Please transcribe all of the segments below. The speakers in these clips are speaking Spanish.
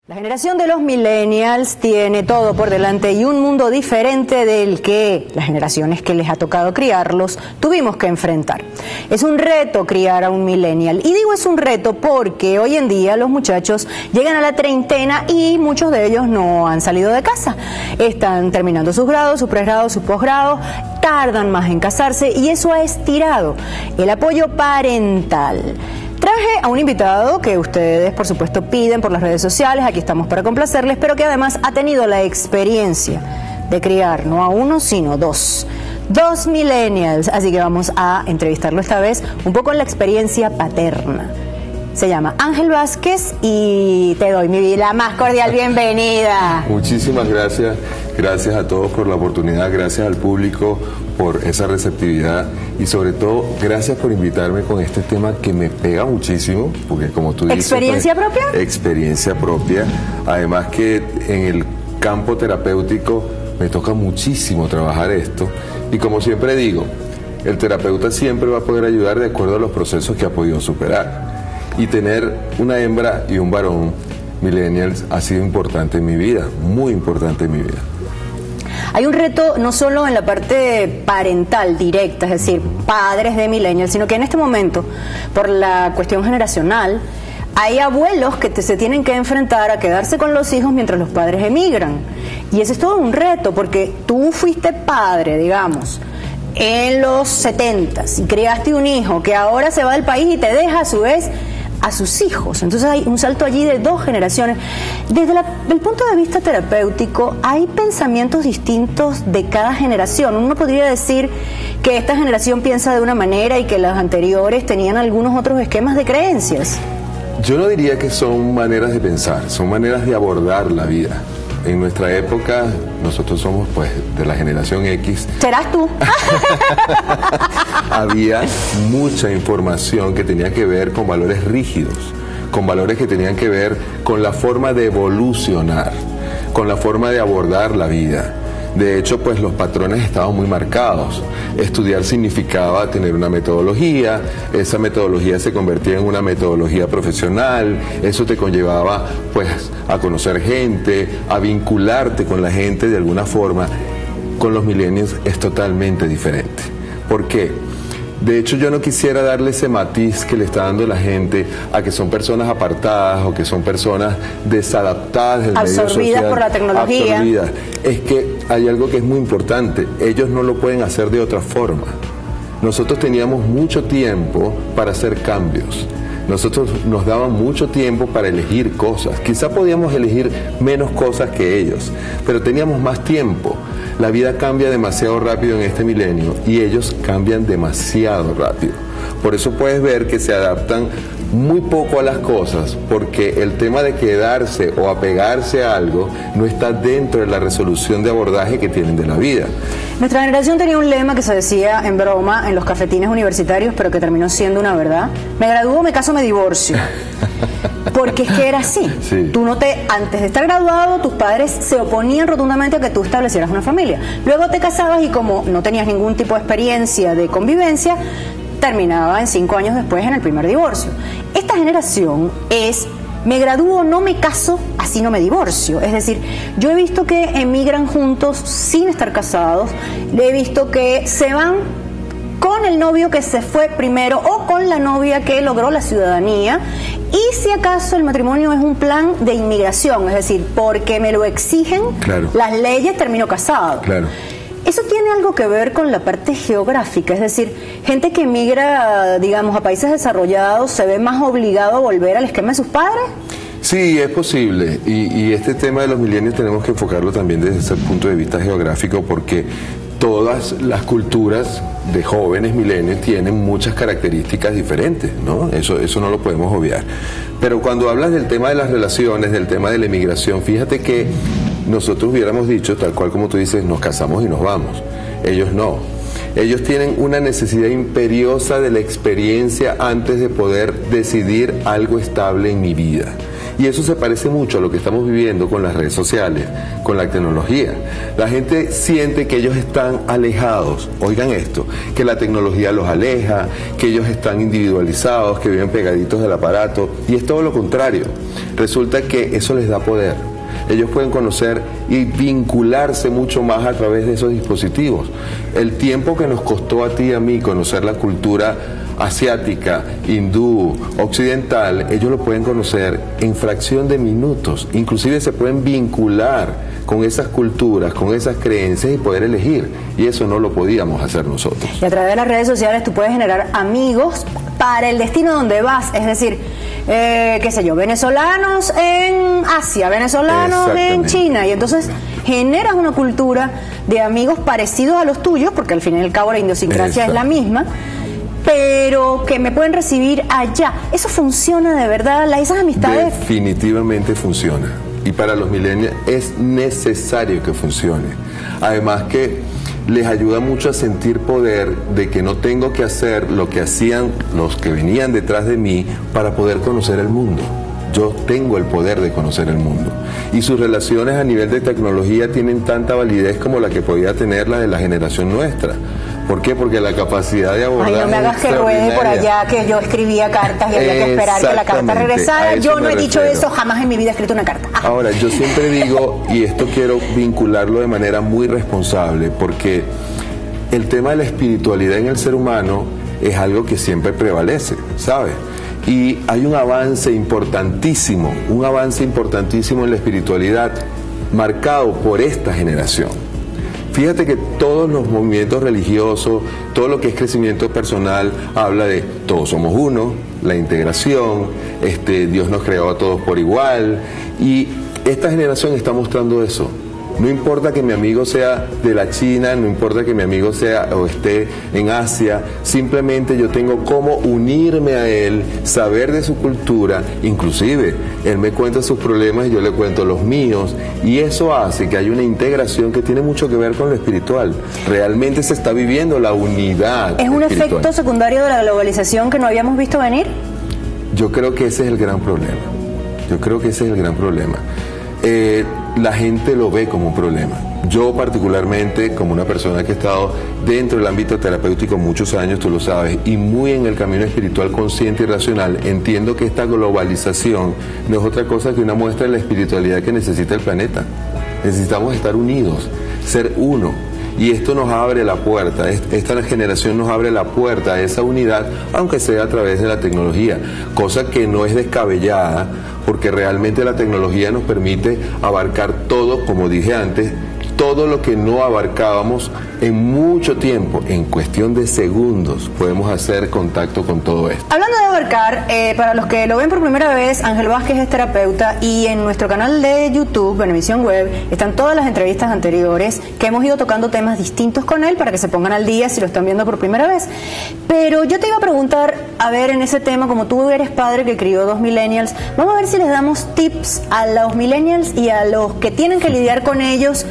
La generación de los millennials tiene todo por delante y un mundo diferente del que las generaciones que les ha tocado criarlos tuvimos que enfrentar. Es un reto criar a un millennial, y digo es un reto porque hoy en día los muchachos llegan a la treintena y muchos de ellos no han salido de casa. Están terminando sus grados, sus pregrados, sus posgrados, tardan más en casarse y eso ha estirado el apoyo parental. Traje a un invitado que ustedes, por supuesto, piden por las redes sociales, aquí estamos para complacerles, pero que además ha tenido la experiencia de criar no a uno, sino dos millennials, así que vamos a entrevistarlo esta vez un poco en la experiencia paterna. Se llama Ángel Vázquez y te doy la más cordial bienvenida. Muchísimas gracias, gracias a todos por la oportunidad, gracias al público por esa receptividad y sobre todo gracias por invitarme con este tema que me pega muchísimo, porque como tú dices... ¿Experiencia propia? Experiencia propia, además que en el campo terapéutico me toca muchísimo trabajar esto y como siempre digo, el terapeuta siempre va a poder ayudar de acuerdo a los procesos que ha podido superar. Y tener una hembra y un varón millennials ha sido importante en mi vida, muy importante en mi vida. Hay un reto no solo en la parte parental directa, es decir, padres de millennials, sino que en este momento, por la cuestión generacional, hay abuelos que se tienen que enfrentar a quedarse con los hijos mientras los padres emigran. Y ese es todo un reto, porque tú fuiste padre, digamos, en los 70s y criaste un hijo que ahora se va del país y te deja a su vez a sus hijos. Entonces hay un salto allí de dos generaciones. Desde el punto de vista terapéutico, hay pensamientos distintos de cada generación. Uno podría decir que esta generación piensa de una manera y que las anteriores tenían algunos otros esquemas de creencias. Yo no diría que son maneras de pensar, son maneras de abordar la vida. En nuestra época, nosotros somos pues de la generación X. ¿Serás tú? Había mucha información que tenía que ver con valores rígidos, con valores que tenían que ver con la forma de evolucionar, con la forma de abordar la vida. De hecho, pues los patrones estaban muy marcados. Estudiar significaba tener una metodología, esa metodología se convertía en una metodología profesional, eso te conllevaba pues a conocer gente, a vincularte con la gente de alguna forma. Con los millennials es totalmente diferente. ¿Por qué? De hecho, yo no quisiera darle ese matiz que le está dando la gente a que son personas apartadas o que son personas desadaptadas del medio social. Absorbidas por la tecnología. Absorbidas. Es que hay algo que es muy importante. Ellos no lo pueden hacer de otra forma. Nosotros teníamos mucho tiempo para hacer cambios. Nosotros nos daban mucho tiempo para elegir cosas. Quizá podíamos elegir menos cosas que ellos, pero teníamos más tiempo. La vida cambia demasiado rápido en este milenio y ellos cambian demasiado rápido. Por eso puedes ver que se adaptan muy poco a las cosas, porque el tema de quedarse o apegarse a algo no está dentro de la resolución de abordaje que tienen de la vida. Nuestra generación tenía un lema que se decía en broma en los cafetines universitarios, pero que terminó siendo una verdad. Me gradúo, me caso, me divorcio. Porque es que era así. Sí. Antes de estar graduado, tus padres se oponían rotundamente a que tú establecieras una familia. Luego te casabas y como no tenías ningún tipo de experiencia de convivencia, terminaba en 5 años después en el primer divorcio. Esta generación es: me gradúo, no me caso, así no me divorcio. Es decir, yo he visto que emigran juntos sin estar casados, he visto que se van con el novio que se fue primero o con la novia que logró la ciudadanía, y si acaso el matrimonio es un plan de inmigración, es decir, porque me lo exigen claro, las leyes, termino casado. Claro. Eso tiene algo que ver con la parte geográfica, es decir, gente que emigra, digamos, a países desarrollados se ve más obligado a volver al esquema de sus padres. Sí, es posible, y este tema de los millennials tenemos que enfocarlo también desde ese punto de vista geográfico, porque todas las culturas de jóvenes millennials tienen muchas características diferentes, ¿no? Eso no lo podemos obviar. Pero cuando hablas del tema de las relaciones, del tema de la emigración, fíjate que nosotros hubiéramos dicho, tal cual como tú dices, nos casamos y nos vamos. Ellos no. Ellos tienen una necesidad imperiosa de la experiencia antes de poder decidir algo estable en mi vida. Y eso se parece mucho a lo que estamos viviendo con las redes sociales, con la tecnología. La gente siente que ellos están alejados, oigan esto, que la tecnología los aleja, que ellos están individualizados, que viven pegaditos del aparato, y es todo lo contrario. Resulta que eso les da poder. Ellos pueden conocer y vincularse mucho más a través de esos dispositivos. El tiempo que nos costó a ti y a mí conocer la cultura asiática, hindú, occidental, ellos lo pueden conocer en fracción de minutos. Inclusive se pueden vincular con esas culturas, con esas creencias y poder elegir. Y eso no lo podíamos hacer nosotros. Y a través de las redes sociales tú puedes generar amigos para el destino donde vas. Es decir, qué sé yo, venezolanos en Asia, venezolanos en China. Y entonces generas una cultura de amigos parecidos a los tuyos, porque al fin y al cabo la idiosincrasia es la misma, pero que me pueden recibir allá. ¿Eso funciona de verdad? ¿Esas amistades? Definitivamente funciona. Y para los millennials es necesario que funcione. Además que les ayuda mucho a sentir poder de que no tengo que hacer lo que hacían los que venían detrás de mí para poder conocer el mundo. Yo tengo el poder de conocer el mundo. Y sus relaciones a nivel de tecnología tienen tanta validez como la que podía tener la de la generación nuestra. ¿Por qué? Porque la capacidad de abordar. Ay, no me hagas que ruede por allá que yo escribía cartas y había que esperar que la carta regresara. Yo no he dicho eso, jamás en mi vida he escrito una carta. Ahora, yo siempre digo, y esto quiero vincularlo de manera muy responsable, porque el tema de la espiritualidad en el ser humano es algo que siempre prevalece, ¿sabes? Y hay un avance importantísimo en la espiritualidad marcado por esta generación. Fíjate que todos los movimientos religiosos, todo lo que es crecimiento personal, habla de todos somos uno, la integración, Dios nos creó a todos por igual, y esta generación está mostrando eso. No importa que mi amigo sea de la China, no importa que mi amigo sea o esté en Asia, simplemente yo tengo cómo unirme a él, saber de su cultura, inclusive él me cuenta sus problemas y yo le cuento los míos, y eso hace que haya una integración que tiene mucho que ver con lo espiritual. Realmente se está viviendo la unidad ¿Es un espiritual. efecto secundario de la globalización que no habíamos visto venir? Yo creo que ese es el gran problema. La gente lo ve como un problema. Yo particularmente, como una persona que he estado dentro del ámbito terapéutico muchos años, tú lo sabes, y muy en el camino espiritual consciente y racional, entiendo que esta globalización no es otra cosa que una muestra de la espiritualidad que necesita el planeta. Necesitamos estar unidos, ser uno. Y esto nos abre la puerta, esta generación nos abre la puerta a esa unidad, aunque sea a través de la tecnología, cosa que no es descabellada, porque realmente la tecnología nos permite abarcar todo, como dije antes, todo lo que no abarcábamos en mucho tiempo, en cuestión de segundos, podemos hacer contacto con todo esto. Hablando de abarcar, para los que lo ven por primera vez, Ángel Vázquez es terapeuta y en nuestro canal de YouTube, Venevisión Web, están todas las entrevistas anteriores que hemos ido tocando temas distintos con él para que se pongan al día si lo están viendo por primera vez. Pero yo te iba a preguntar, a ver, en ese tema, como tú eres padre que crió 2 millennials, vamos a ver si les damos tips a los millennials y a los que tienen que lidiar con ellos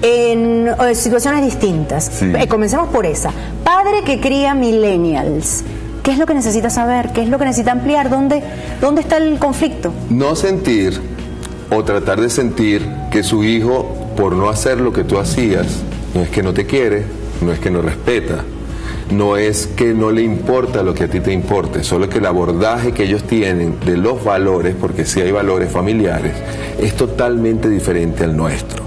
en situaciones distintas. Sí. Comencemos por esa. Padre que cría millennials, ¿qué es lo que necesita saber? ¿Qué es lo que necesita ampliar? ¿Dónde está el conflicto? No sentir o tratar de sentir que su hijo, por no hacer lo que tú hacías, no es que no te quiere, no es que no respeta, no es que no le importa lo que a ti te importe, solo que el abordaje que ellos tienen de los valores, porque sí hay valores familiares, es totalmente diferente al nuestro.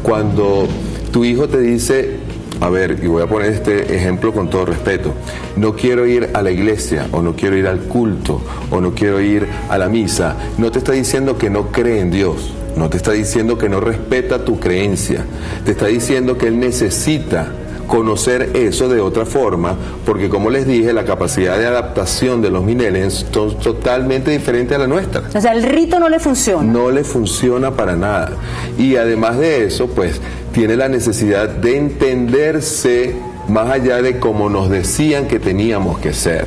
Cuando tu hijo te dice, a ver, y voy a poner este ejemplo con todo respeto, no quiero ir a la iglesia, o no quiero ir al culto, o no quiero ir a la misa, no te está diciendo que no cree en Dios, no te está diciendo que no respeta tu creencia, te está diciendo que él necesita conocer eso de otra forma, porque como les dije, la capacidad de adaptación de los millennials es totalmente diferente a la nuestra. O sea, el rito no le funciona. No le funciona para nada. Y además de eso, pues, tiene la necesidad de entenderse más allá de cómo nos decían que teníamos que ser.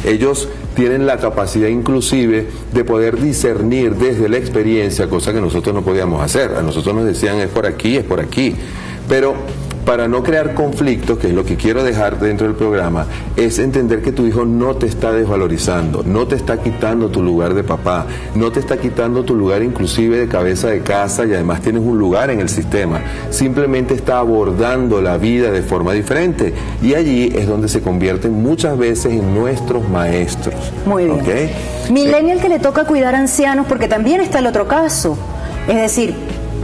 Ellos tienen la capacidad inclusive de poder discernir desde la experiencia, cosa que nosotros no podíamos hacer. A nosotros nos decían es por aquí, pero para no crear conflictos, que es lo que quiero dejar dentro del programa, es entender que tu hijo no te está desvalorizando, no te está quitando tu lugar de papá, no te está quitando tu lugar inclusive de cabeza de casa, y además tienes un lugar en el sistema. Simplemente está abordando la vida de forma diferente, y allí es donde se convierten muchas veces en nuestros maestros. Muy bien. ¿Okay? Millennial que le toca cuidar a ancianos, porque también está el otro caso. Es decir,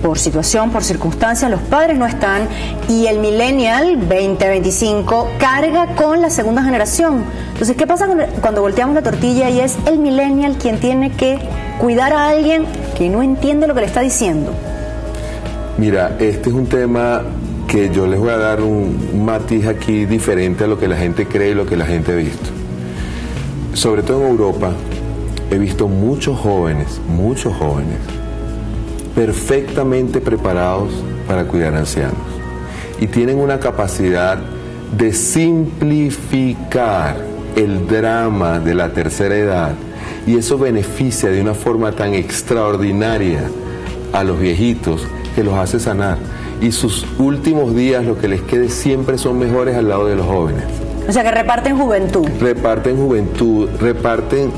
por situación, por circunstancias, los padres no están, y el millennial 20-25 carga con la segunda generación. Entonces, ¿qué pasa cuando volteamos la tortilla y es el millennial quien tiene que cuidar a alguien que no entiende lo que le está diciendo? Mira, este es un tema que yo les voy a dar un matiz aquí diferente a lo que la gente cree y lo que la gente ha visto. Sobre todo en Europa, he visto muchos jóvenes, perfectamente preparados para cuidar a ancianos, y tienen una capacidad de simplificar el drama de la tercera edad, y eso beneficia de una forma tan extraordinaria a los viejitos que los hace sanar, y sus últimos días, lo que les quede, siempre son mejores al lado de los jóvenes. O sea, que reparten juventud. Reparten juventud, reparten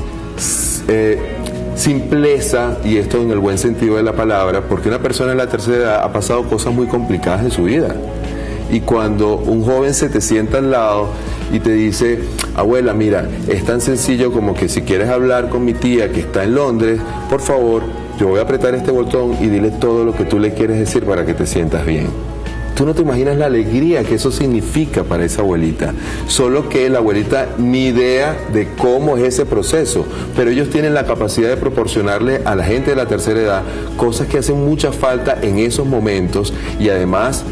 simpleza, y esto en el buen sentido de la palabra, porque una persona en la tercera edad ha pasado cosas muy complicadas en su vida. Y cuando un joven se te sienta al lado y te dice: abuela, mira, es tan sencillo como que si quieres hablar con mi tía que está en Londres, por favor, yo voy a apretar este botón y dile todo lo que tú le quieres decir para que te sientas bien. Tú no te imaginas la alegría que eso significa para esa abuelita. Solo que la abuelita ni idea de cómo es ese proceso, pero ellos tienen la capacidad de proporcionarle a la gente de la tercera edad cosas que hacen mucha falta en esos momentos, y además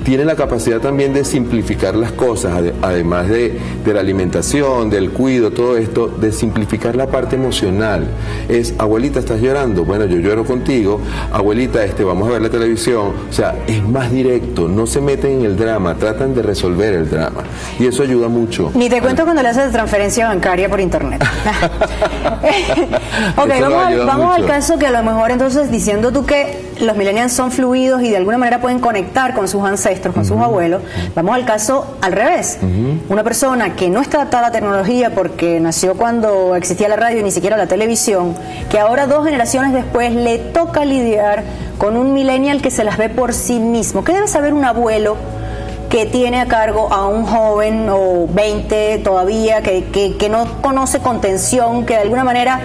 tienen la capacidad también de simplificar las cosas, además de la alimentación, del cuidado, todo esto, de simplificar la parte emocional. Es: abuelita, ¿estás llorando? Bueno, yo lloro contigo. Abuelita, vamos a ver la televisión. O sea, es más directo, no se meten en el drama, tratan de resolver el drama, y eso ayuda mucho. Ni te cuento cuando le haces transferencia bancaria por internet. Ok, vamos al caso que a lo mejor, entonces, diciendo tú que los millennials son fluidos y de alguna manera pueden conectar con sus ancestros, con sus abuelos, vamos al caso al revés. Una persona que no está adaptada a la tecnología porque nació cuando existía la radio y ni siquiera la televisión, que ahora 2 generaciones después le toca lidiar con un millennial que se las ve por sí mismo. ¿Qué debe saber un abuelo que tiene a cargo a un joven o 20 todavía, que no conoce contención, que de alguna manera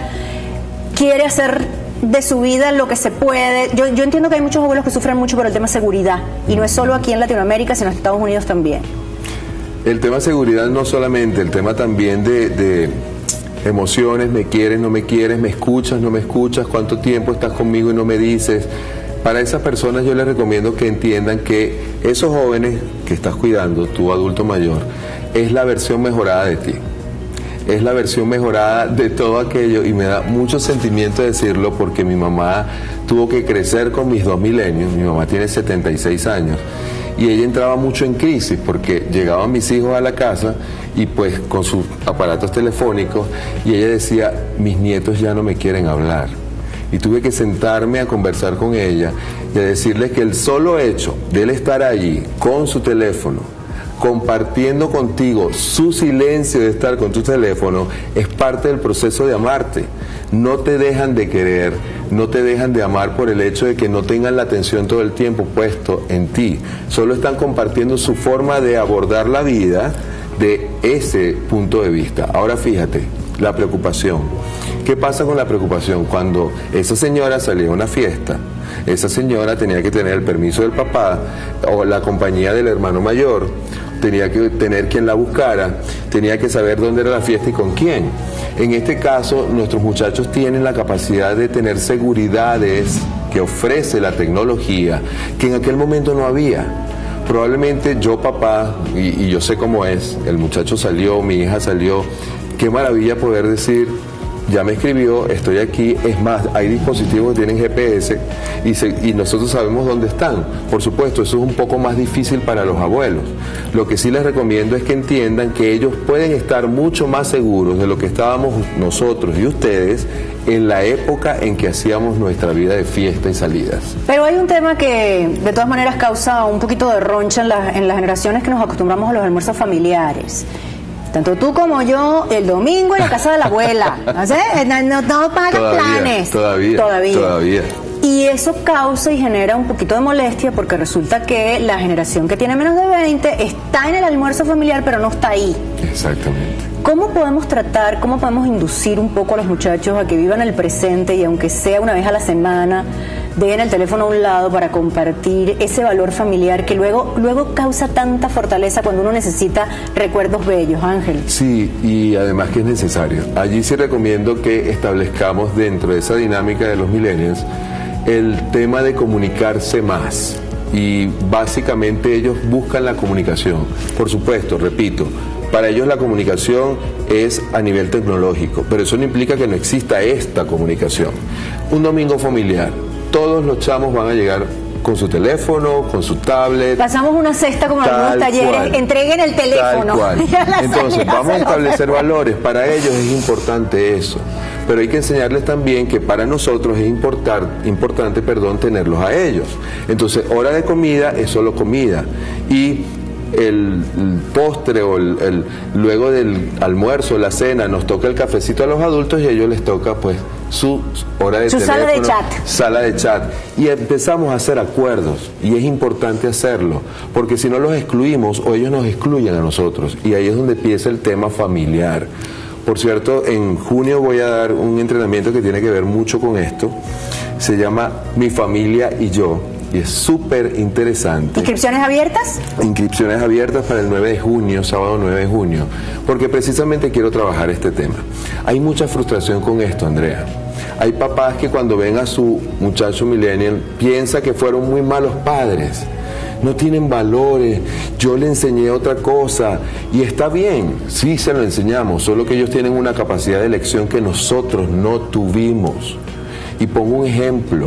quiere hacer de su vida lo que se puede? Yo entiendo que hay muchos abuelos que sufren mucho por el tema seguridad, y no es solo aquí en Latinoamérica, sino en Estados Unidos también. El tema seguridad no solamente, el tema también de emociones: me quieres, no me quieres, me escuchas, no me escuchas, cuánto tiempo estás conmigo y no me dices. Para esas personas yo les recomiendo que entiendan que esos jóvenes que estás cuidando, tu adulto mayor, es la versión mejorada de ti. Es la versión mejorada de todo aquello, y me da mucho sentimiento decirlo, porque mi mamá tuvo que crecer con mis 2 milenios. Mi mamá tiene 76 años, y ella entraba mucho en crisis porque llegaban mis hijos a la casa y pues con sus aparatos telefónicos, y ella decía: mis nietos ya no me quieren hablar. Y tuve que sentarme a conversar con ella y a decirles que el solo hecho de él estar allí con su teléfono, compartiendo contigo su silencio de estar con tu teléfono, es parte del proceso de amarte. No te dejan de querer, no te dejan de amar por el hecho de que no tengan la atención todo el tiempo puesto en ti. Solo están compartiendo su forma de abordar la vida de ese punto de vista. Ahora fíjate, la preocupación. ¿Qué pasa con la preocupación? Cuando esa señora salía a una fiesta, esa señora tenía que tener el permiso del papá o la compañía del hermano mayor, tenía que tener quien la buscara, tenía que saber dónde era la fiesta y con quién. En este caso, nuestros muchachos tienen la capacidad de tener seguridades que ofrece la tecnología, que en aquel momento no había. Probablemente yo, papá, y yo sé cómo es, el muchacho salió, mi hija salió, qué maravilla poder decir: ya me escribió, estoy aquí, es más, hay dispositivos que tienen GPS y nosotros sabemos dónde están. Por supuesto, eso es un poco más difícil para los abuelos. Lo que sí les recomiendo es que entiendan que ellos pueden estar mucho más seguros de lo que estábamos nosotros y ustedes en la época en que hacíamos nuestra vida de fiesta y salidas. Pero hay un tema que de todas maneras causa un poquito de roncha en las generaciones que nos acostumbramos a los almuerzos familiares. Tanto tú como yo, el domingo en la casa de la abuela. No pagan planes. Todavía. Y eso causa y genera un poquito de molestia porque resulta que la generación que tiene menos de 20 está en el almuerzo familiar pero no está ahí. Exactamente. ¿Cómo podemos tratar, cómo podemos inducir un poco a los muchachos a que vivan el presente y aunque sea una vez a la semana, dejen el teléfono a un lado para compartir ese valor familiar que luego causa tanta fortaleza cuando uno necesita recuerdos bellos, Ángel? Sí, y además que es necesario. Allí sí recomiendo que establezcamos dentro de esa dinámica de los millennials el tema de comunicarse más. Y básicamente ellos buscan la comunicación. Por supuesto, repito, para ellos la comunicación es a nivel tecnológico, pero eso no implica que no exista esta comunicación. Un domingo familiar, todos los chamos van a llegar con su teléfono, con su tablet. Pasamos una cesta como en algunos talleres, entreguen el teléfono. Tal cual. Entonces, vamos a establecer valores. Para ellos es importante eso. Pero hay que enseñarles también que para nosotros es importante tenerlos a ellos. Entonces, hora de comida es solo comida. Y el postre o luego del almuerzo, la cena, nos toca el cafecito a los adultos y a ellos les toca pues su hora de teléfono, sala de chat. Y empezamos a hacer acuerdos y es importante hacerlo, porque si no los excluimos o ellos nos excluyen a nosotros y ahí es donde empieza el tema familiar. Por cierto, en junio voy a dar un entrenamiento que tiene que ver mucho con esto, se llama Mi Familia y Yo. Y es súper interesante. ¿Inscripciones abiertas? Inscripciones abiertas para el 9 de junio, sábado 9 de junio, porque precisamente quiero trabajar este tema. Hay mucha frustración con esto, Andrea. Hay papás que cuando ven a su muchacho millennial piensa que fueron muy malos padres. No tienen valores, yo le enseñé otra cosa y está bien, sí se lo enseñamos, solo que ellos tienen una capacidad de elección que nosotros no tuvimos. Y pongo un ejemplo,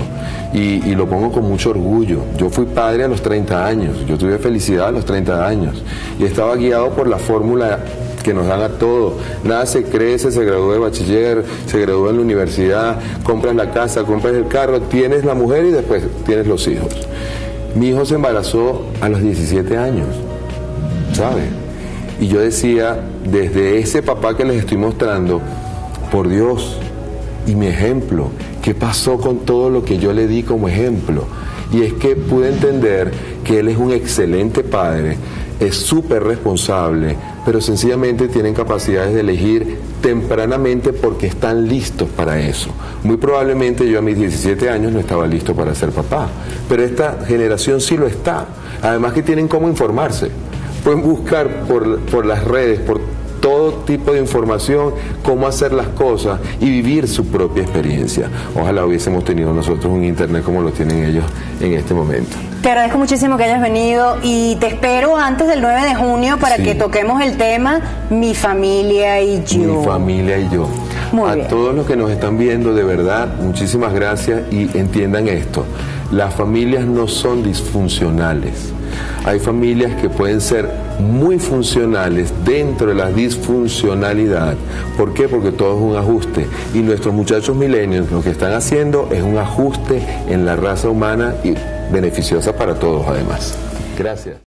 y lo pongo con mucho orgullo. Yo fui padre a los 30 años, yo tuve felicidad a los 30 años, y estaba guiado por la fórmula que nos dan a todos. Nace, crece, se gradúa de bachiller, se gradúa en la universidad, compras la casa, compras el carro, tienes la mujer y después tienes los hijos. Mi hijo se embarazó a los 17 años, ¿sabe? Y yo decía, desde ese papá que les estoy mostrando, por Dios, y mi ejemplo, ¿qué pasó con todo lo que yo le di como ejemplo? Y es que pude entender que él es un excelente padre, es súper responsable, pero sencillamente tienen capacidades de elegir tempranamente porque están listos para eso. Muy probablemente yo a mis 17 años no estaba listo para ser papá, pero esta generación sí lo está. Además que tienen cómo informarse, pueden buscar por las redes, por todo tipo de información, cómo hacer las cosas y vivir su propia experiencia. Ojalá hubiésemos tenido nosotros un internet como lo tienen ellos en este momento. Te agradezco muchísimo que hayas venido y te espero antes del 9 de junio para que toquemos el tema Mi Familia y Yo. Mi Familia y Yo. Muy bien. A todos los que nos están viendo, de verdad, muchísimas gracias y entiendan esto. Las familias no son disfuncionales. Hay familias que pueden ser muy funcionales dentro de la disfuncionalidad. ¿Por qué? Porque todo es un ajuste. Y nuestros muchachos millennials lo que están haciendo es un ajuste en la raza humana y beneficiosa para todos además. Gracias.